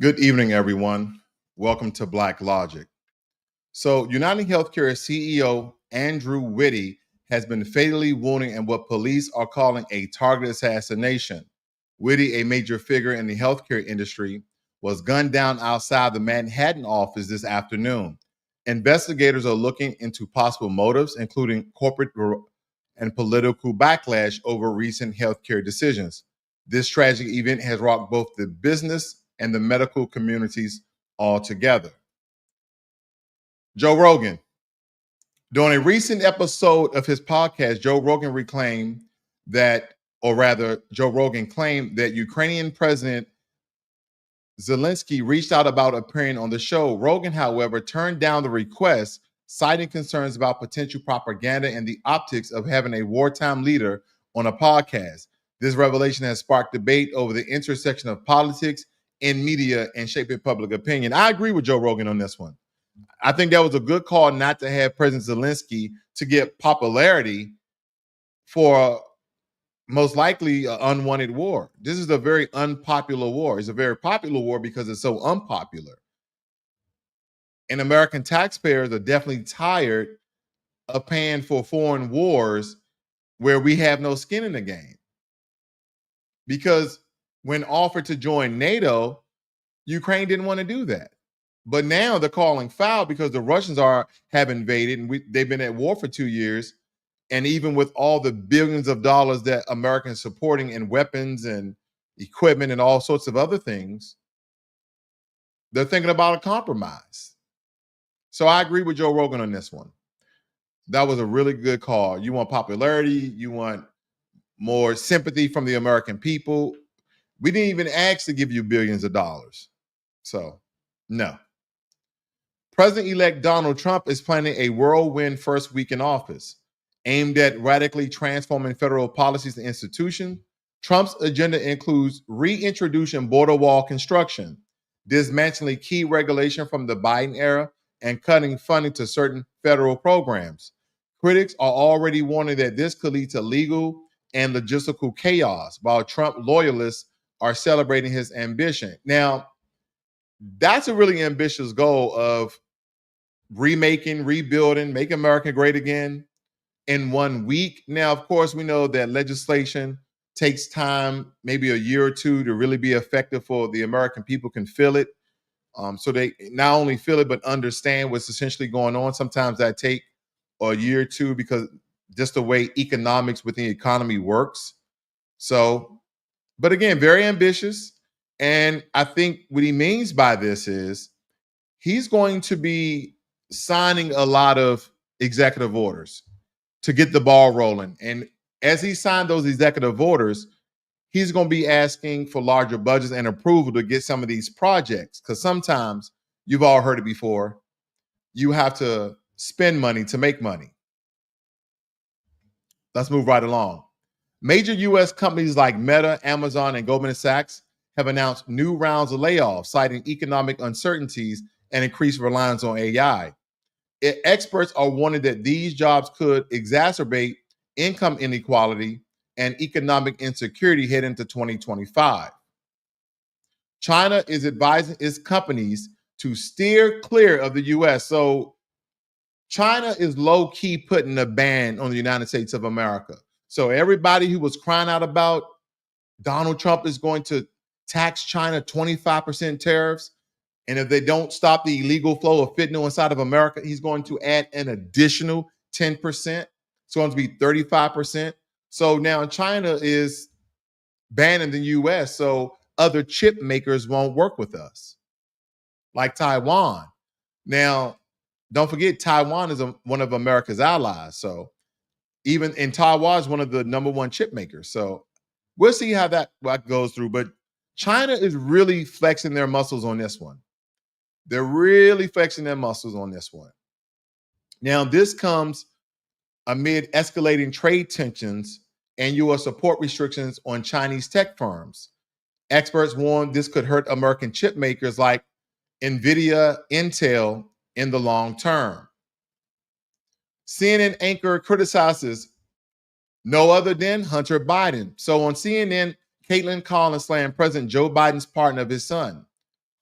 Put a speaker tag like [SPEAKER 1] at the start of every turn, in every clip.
[SPEAKER 1] Good evening, everyone. Welcome to Black Logic. So, United Healthcare CEO Andrew Whitty has been fatally wounded in what police are calling a targeted assassination. Whitty, a major figure in the healthcare industry, was gunned down outside the Manhattan office this afternoon. Investigators are looking into possible motives, including corporate and political backlash over recent healthcare decisions. This tragic event has rocked both the business and the medical communities altogether. Joe Rogan. During a recent episode of his podcast, Joe Rogan claimed that Ukrainian President Zelensky reached out about appearing on the show. Rogan, however, turned down the request, citing concerns about potential propaganda and the optics of having a wartime leader on a podcast. This revelation has sparked debate over the intersection of politics and media and shaping public opinion. I agree with Joe Rogan on this one. I think that was a good call not to have President Zelensky to get popularity for most likely an unwanted war. This is a very unpopular war. It's a very popular war because it's so unpopular. And American taxpayers are definitely tired of paying for foreign wars where we have no skin in the game. Because when offered to join NATO, Ukraine didn't want to do that. But now they're calling foul because the Russians have invaded and they've been at war for 2 years. And even with all the billions of dollars that Americans supporting in weapons and equipment and all sorts of other things, they're thinking about a compromise. So I agree with Joe Rogan on this one. That was a really good call. You want popularity, you want more sympathy from the American people. We didn't even ask to give you billions of dollars. So, no. President-elect Donald Trump is planning a whirlwind first week in office. Aimed at radically transforming federal policies and institutions, Trump's agenda includes reintroducing border wall construction, dismantling key regulation from the Biden era, and cutting funding to certain federal programs. Critics are already warning that this could lead to legal and logistical chaos, while Trump loyalists are celebrating his ambition. Now, that's a really ambitious goal of remaking, rebuilding, make America great again in 1 week. Now, of course, we know that legislation takes time, maybe a year or two, to really be effective for the American people can feel it. So they not only feel it, but understand what's essentially going on. Sometimes that take a year or two because just the way economics within the economy works. So, but again, very ambitious. And I think what he means by this is he's going to be signing a lot of executive orders to get the ball rolling. And as he signed those executive orders, he's going to be asking for larger budgets and approval to get some of these projects. Because sometimes, you've all heard it before, you have to spend money to make money. Let's move right along. Major U.S. companies like Meta, Amazon, and Goldman Sachs have announced new rounds of layoffs, citing economic uncertainties and increased reliance on AI. Experts are warning that these jobs could exacerbate income inequality and economic insecurity heading into 2025. China is advising its companies to steer clear of the U.S. So China is low-key putting a ban on the United States of America. So everybody who was crying out about Donald Trump is going to tax China 25% tariffs, and if they don't stop the illegal flow of fentanyl inside of America, he's going to add an additional 10%. It's going to be 35%. So now China is banning the U.S. so other chip makers won't work with us, like Taiwan. Now, don't forget, Taiwan is one of America's allies. So even in Taiwan is one of the number one chip makers. So we'll see how that goes through. But China is really flexing their muscles on this one. They're really flexing their muscles on this one. Now, this comes amid escalating trade tensions and U.S. support restrictions on Chinese tech firms. Experts warn this could hurt American chip makers like NVIDIA, Intel in the long term. CNN anchor criticizes no other than Hunter Biden. So on CNN, Caitlin Collins slammed President Joe Biden's partner of his son.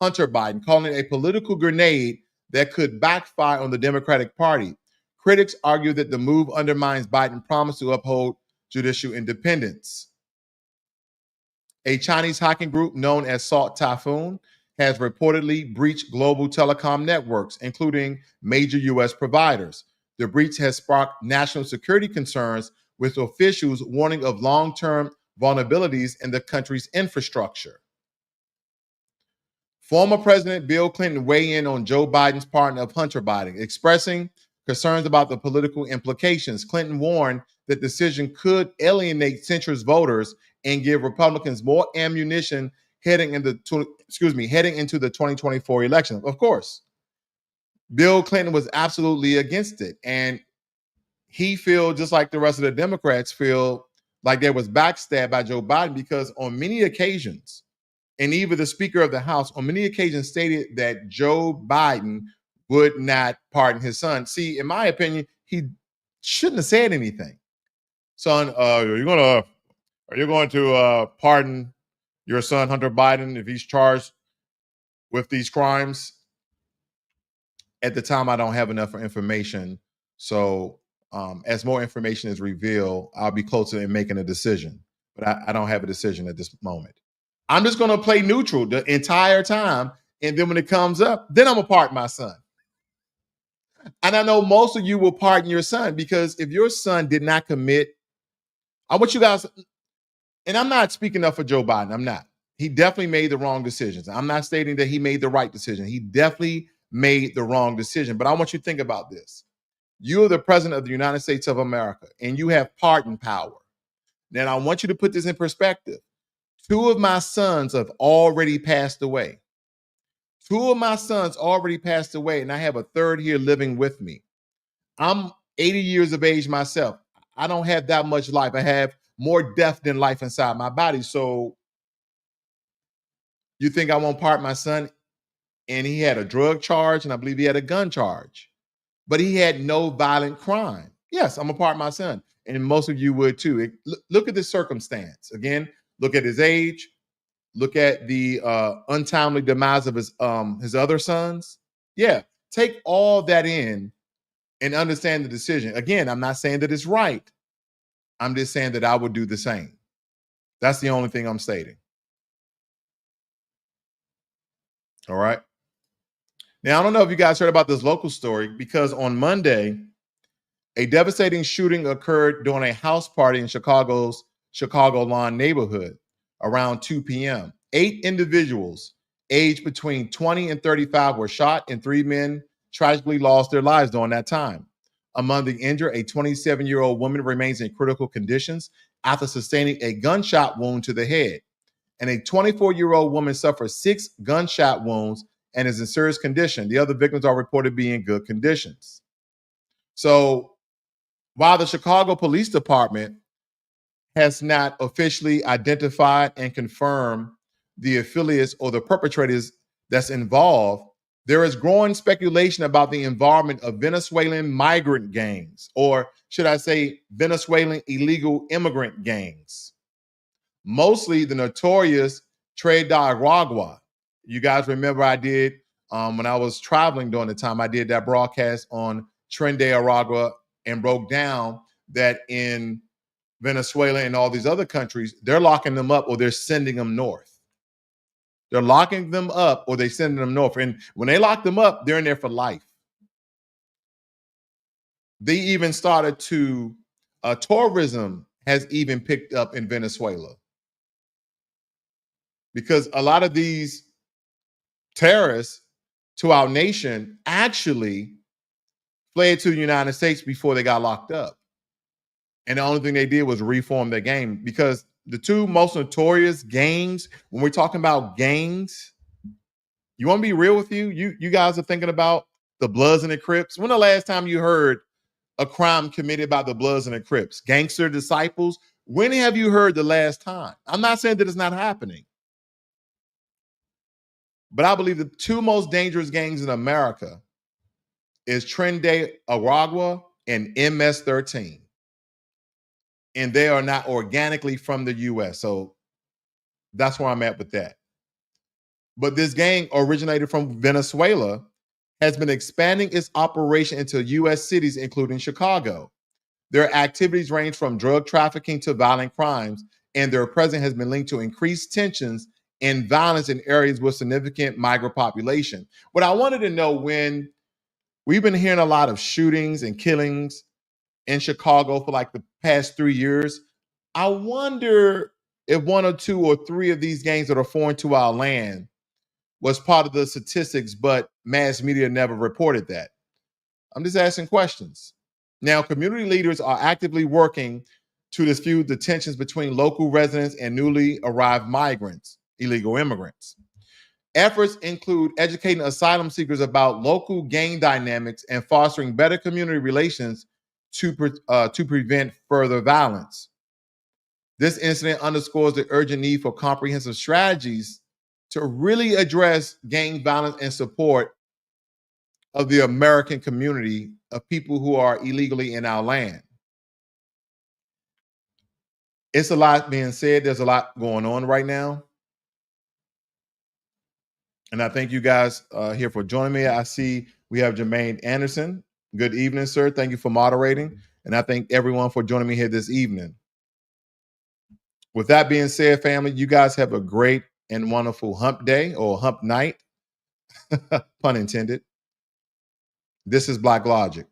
[SPEAKER 1] Hunter Biden, calling it a political grenade that could backfire on the Democratic Party. Critics argue that the move undermines Biden's promise to uphold judicial independence. A Chinese hacking group known as Salt Typhoon has reportedly breached global telecom networks, including major U.S. providers. The breach has sparked national security concerns, with officials warning of long-term vulnerabilities in the country's infrastructure. Former President Bill Clinton weighed in on Joe Biden's pardon of Hunter Biden, expressing concerns about the political implications. Clinton warned that the decision could alienate centrist voters and give Republicans more ammunition heading into the 2024 election. Of course, Bill Clinton was absolutely against it, and he feel just like the rest of the Democrats feel like there was backstab by Joe Biden, because on many occasions, and even the Speaker of the House on many occasions stated that Joe Biden would not pardon his son. See, in my opinion, he shouldn't have said anything. Son, are you going to pardon your son Hunter Biden if he's charged with these crimes? At the time, I don't have enough information. So as more information is revealed, I'll be closer in making a decision. But I don't have a decision at this moment. I'm just going to play neutral the entire time. And then when it comes up, then I'm going to pardon my son. And I know most of you will pardon your son, because if your son did not commit, I want you guys, and I'm not speaking up for Joe Biden. I'm not. He definitely made the wrong decisions. I'm not stating that he made the right decision. He definitely made the wrong decision. But I want you to think about this. You're the president of the United States of America, and you have pardon power. Now, I want you to put this in perspective. 2 of my sons have already passed away. 2 of my sons already passed away, and I have a third here living with me. I'm 80 years of age myself. I don't have that much life. I have more death than life inside my body. So you think I won't pardon my son? And he had a drug charge, and I believe he had a gun charge, but he had no violent crime. Yes, I'm going to pardon my son. And most of you would too. Look at the circumstance. Again, look at his age. Look at the untimely demise of his other sons. Yeah, take all that in and understand the decision. Again, I'm not saying that it's right. I'm just saying that I would do the same. That's the only thing I'm stating. All right. Now, I don't know if you guys heard about this local story, because on Monday, a devastating shooting occurred during a house party in Chicago's Chicago Lawn neighborhood around 2 p.m. 8 individuals aged between 20 and 35 were shot, and 3 men tragically lost their lives during that time. Among the injured, a 27-year-old woman remains in critical conditions after sustaining a gunshot wound to the head. And a 24-year-old woman suffered 6 gunshot wounds and is in serious condition. The other victims are reported to be in good conditions. So while the Chicago Police Department has not officially identified and confirmed the affiliates or the perpetrators that's involved, there is growing speculation about the involvement of Venezuelan migrant gangs, or should I say Venezuelan illegal immigrant gangs. Mostly the notorious Tren de Aragua. You guys remember I did, when I was traveling during the time, I did that broadcast on Tren de Aragua and broke down that in Venezuela and all these other countries, they're locking them up or they're sending them north. They're locking them up or they're sending them north. And when they lock them up, they're in there for life. They even started to, tourism has even picked up in Venezuela, because a lot of these terrorists to our nation actually fled to the United States before they got locked up. And the only thing they did was reform their gang, because the 2 most notorious gangs, when we're talking about gangs, you want to be real with you? You guys are thinking about the Bloods and the Crips. When the last time you heard a crime committed by the Bloods and the Crips? Gangster disciples? When have you heard the last time? I'm not saying that it's not happening, but I believe the 2 most dangerous gangs in America is Tren de Aragua and MS-13. And they are not organically from the U.S. So that's where I'm at with that. But this gang originated from Venezuela, has been expanding its operation into U.S. cities, including Chicago. Their activities range from drug trafficking to violent crimes, and their presence has been linked to increased tensions and violence in areas with significant migrant population. What I wanted to know, when we've been hearing a lot of shootings and killings in Chicago for like the past 3 years, I wonder if one or two or three of these gangs that are foreign to our land was part of the statistics, but mass media never reported that. I'm just asking questions. Now, community leaders are actively working to dispute the tensions between local residents and newly arrived migrants, illegal immigrants. Efforts include educating asylum seekers about local gang dynamics and fostering better community relations to prevent further violence. This incident underscores the urgent need for comprehensive strategies to really address gang violence and support of the American community of people who are illegally in our land. It's a lot being said. There's a lot going on right now. And I thank you guys here for joining me. I see we have Jermaine Anderson. Good evening, sir. Thank you for moderating. And I thank everyone for joining me here this evening. With that being said, family, you guys have a great and wonderful hump day or hump night, pun intended. This is Black Logic.